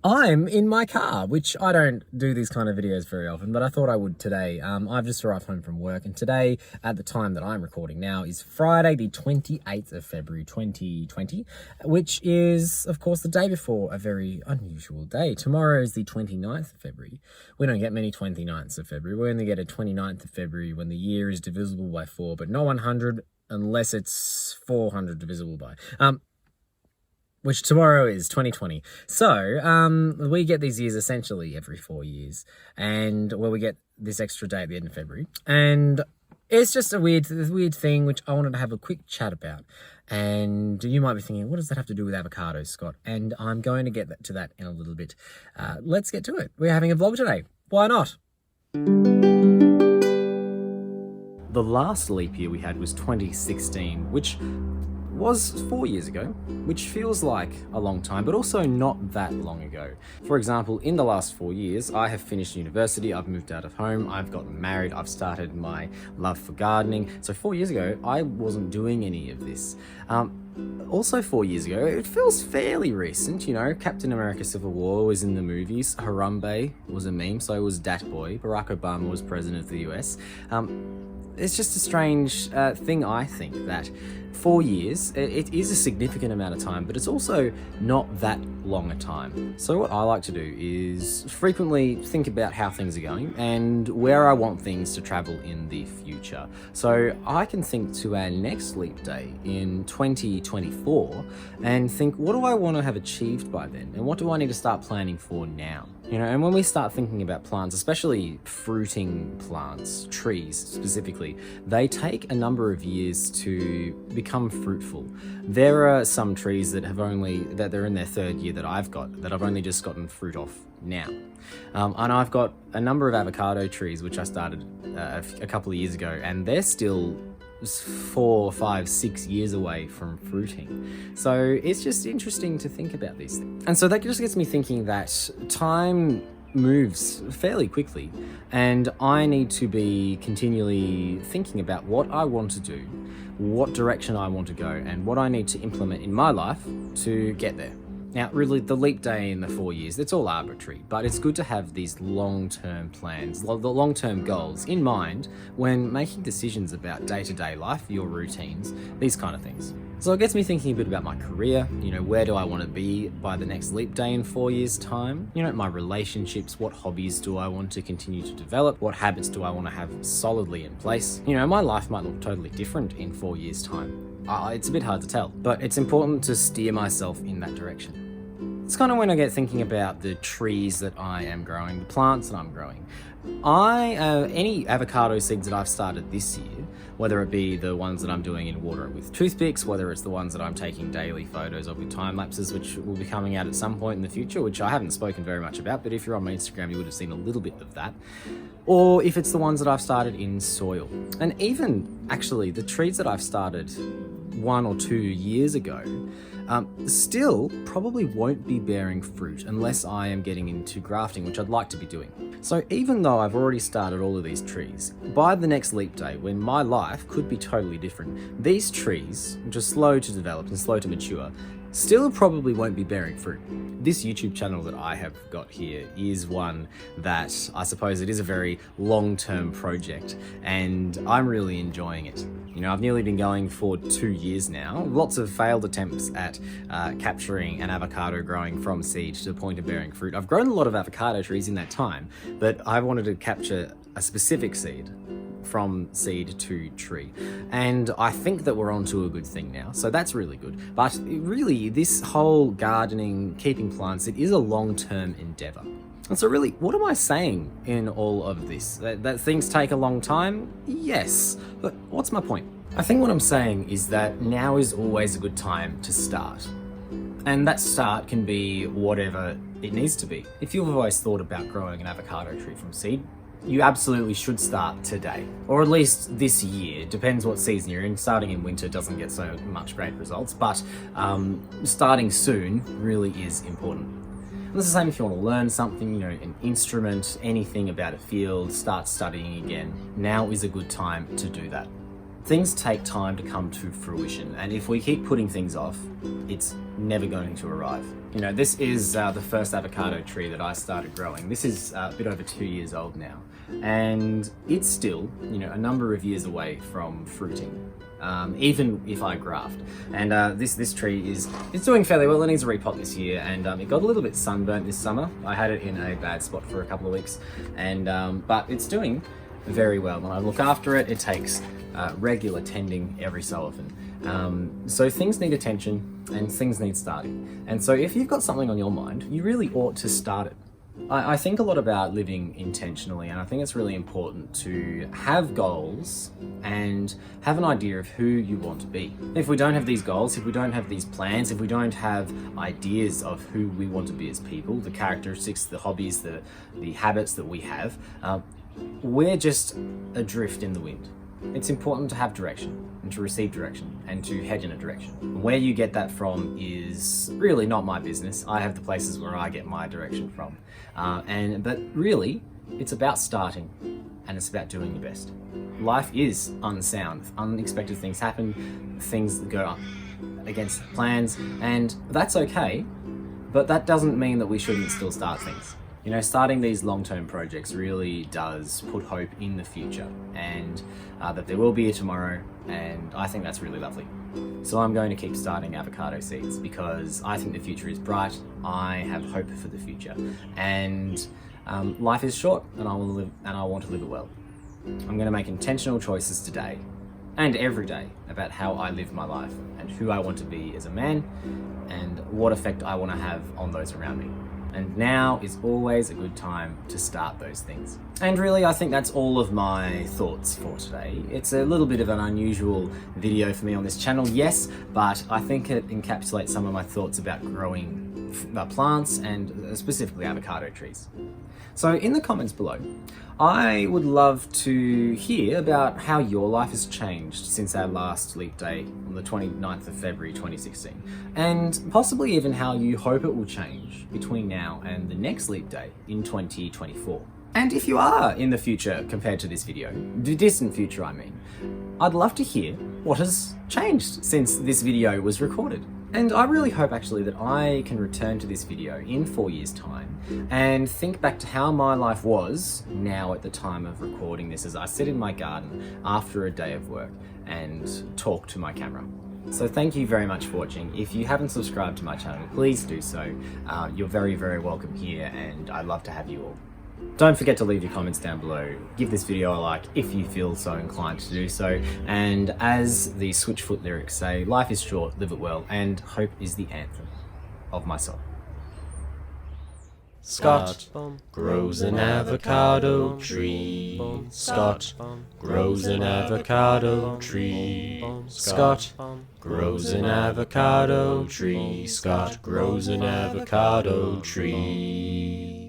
I'm in my car, which I don't do these kind of videos very often, but I thought I would today. I've just arrived home from work, and today, at the time that I'm recording now, is Friday, the 28th of February, 2020, which is, of course, the day before a very unusual day. Tomorrow is the 29th of February. We don't get many 29ths of February. We only get a 29th of February when the year is divisible by 4, but not 100 unless it's 400 divisible by. Which tomorrow is 2020. So, we get these years essentially every 4 years, and we get this extra day at the end of February. And it's just a weird thing which I wanted to have a quick chat about. And you might be thinking, what does that have to do with avocados, Scott? And I'm going to get to that in a little bit. Let's get to it. We're having a vlog today. Why not? The last leap year we had was 2016, which was 4 years ago, which feels like a long time, but also not that long ago. For example, in the last 4 years, I have finished university, I've moved out of home, I've gotten married, I've started my love for gardening. So 4 years ago, I wasn't doing any of this. Also 4 years ago, it feels fairly recent, you know, Captain America Civil War was in the movies, Harambe was a meme, so was Dat Boy, Barack Obama was president of the US. It's just a strange thing, I think, that 4 years, it is a significant amount of time, but it's also not that long a time. So what I like to do is frequently think about how things are going and where I want things to travel in the future. So I can think to our next leap day in 2024 and think, what do I want to have achieved by then? And what do I need to start planning for now? You know, and when we start thinking about plants, especially fruiting plants, trees specifically, they take a number of years to become fruitful. There are some trees that they're in their third year that I've only just gotten fruit off now. And I've got a number of avocado trees, which I started a couple of years ago, and they're still 4, 5, 6 years away from fruiting. So it's just interesting to think about these things. And so that just gets me thinking that time moves fairly quickly, and I need to be continually thinking about what I want to do, what direction I want to go, and what I need to implement in my life to get there. Now, really, the leap day in the 4 years, it's all arbitrary, but it's good to have these long-term plans, the long-term goals in mind when making decisions about day-to-day life, your routines, these kind of things. So it gets me thinking a bit about my career, you know, where do I want to be by the next leap day in 4 years' time? You know, my relationships, what hobbies do I want to continue to develop? What habits do I want to have solidly in place? You know, my life might look totally different in 4 years' time. It's a bit hard to tell, but it's important to steer myself in that direction. It's kind of when I get thinking about the trees that I am growing, the plants that I'm growing. Any avocado seeds that I've started this year, whether it be the ones that I'm doing in water with toothpicks, whether it's the ones that I'm taking daily photos of with time lapses, which will be coming out at some point in the future, which I haven't spoken very much about, but if you're on my Instagram, you would have seen a little bit of that. Or if it's the ones that I've started in soil. And even actually the trees that I've started 1 or 2 years ago, still probably won't be bearing fruit unless I am getting into grafting, which I'd like to be doing. So even though I've already started all of these trees, by the next leap day, when my life could be totally different, these trees, which are slow to develop and slow to mature, still probably won't be bearing fruit. This YouTube channel that I have got here is one that I suppose it is a very long-term project, and I'm really enjoying it. You know, I've nearly been going for 2 years now. Lots of failed attempts at capturing an avocado growing from seed to the point of bearing fruit. I've grown a lot of avocado trees in that time, but I wanted to capture a specific seed from seed to tree, and I think that we're onto a good thing now, so that's really good. But really, this whole gardening, keeping plants, it is a long-term endeavor. And so really, what am I saying in all of this? That things take a long time? Yes, but what's my point? I think what I'm saying is that now is always a good time to start. And that start can be whatever it needs to be. If you've always thought about growing an avocado tree from seed, you absolutely should start today, or at least this year. Depends what season you're in. Starting in winter doesn't get so much great results, but starting soon really is important. And it's the same if you want to learn something, you know, an instrument, anything about a field, start studying again. Now is a good time to do that. things take time to come to fruition, and if we keep putting things off, it's never going to arrive. You know, this is the first avocado tree that I started growing. This is a bit over 2 years old now, and it's still, you know, a number of years away from fruiting, even if I graft. And this tree is doing fairly well. It needs a repot this year, and it got a little bit sunburnt this summer. I had it in a bad spot for a couple of weeks, and but it's doing very well. When I look after it, it takes regular tending every so often. So things need attention and things need starting. And so if you've got something on your mind, you really ought to start it. I think a lot about living intentionally, and I think it's really important to have goals and have an idea of who you want to be. If we don't have these goals, if we don't have these plans, if we don't have ideas of who we want to be as people, the characteristics, the hobbies, the habits that we have, we're just adrift in the wind. It's important to have direction and to receive direction and to head in a direction. Where you get that from is really not my business. I have the places where I get my direction from. But really, it's about starting and it's about doing your best. Life is unsound. Unexpected things happen, things go against plans, and that's okay, but that doesn't mean that we shouldn't still start things. You know, starting these long-term projects really does put hope in the future, and that there will be a tomorrow, and I think that's really lovely. So I'm going to keep starting avocado seeds because I think the future is bright. I have hope for the future, and life is short, and I want to live it well. I'm going to make intentional choices today and every day about how I live my life and who I want to be as a man and what effect I want to have on those around me. And now is always a good time to start those things. And really, I think that's all of my thoughts for today. It's a little bit of an unusual video for me on this channel, yes, but I think it encapsulates some of my thoughts about growing plants and specifically avocado trees. So in the comments below, I would love to hear about how your life has changed since our last leap day on the 29th of February 2016, and possibly even how you hope it will change between now and the next leap day in 2024. And if you are in the future compared to this video, the distant future I mean, I'd love to hear what has changed since this video was recorded. And I really hope actually that I can return to this video in 4 years' time and think back to how my life was now at the time of recording this as I sit in my garden after a day of work and talk to my camera. So thank you very much for watching. If you haven't subscribed to my channel, please do so. You're very, very welcome here, and I'd love to have you all. Don't forget to leave your comments down below. Give this video a like if you feel so inclined to do so. And as the Switchfoot lyrics say, life is short, live it well, and hope is the anthem of my soul. Scott grows an avocado tree. Scott grows an avocado tree. Scott grows an avocado tree. Scott grows an avocado tree.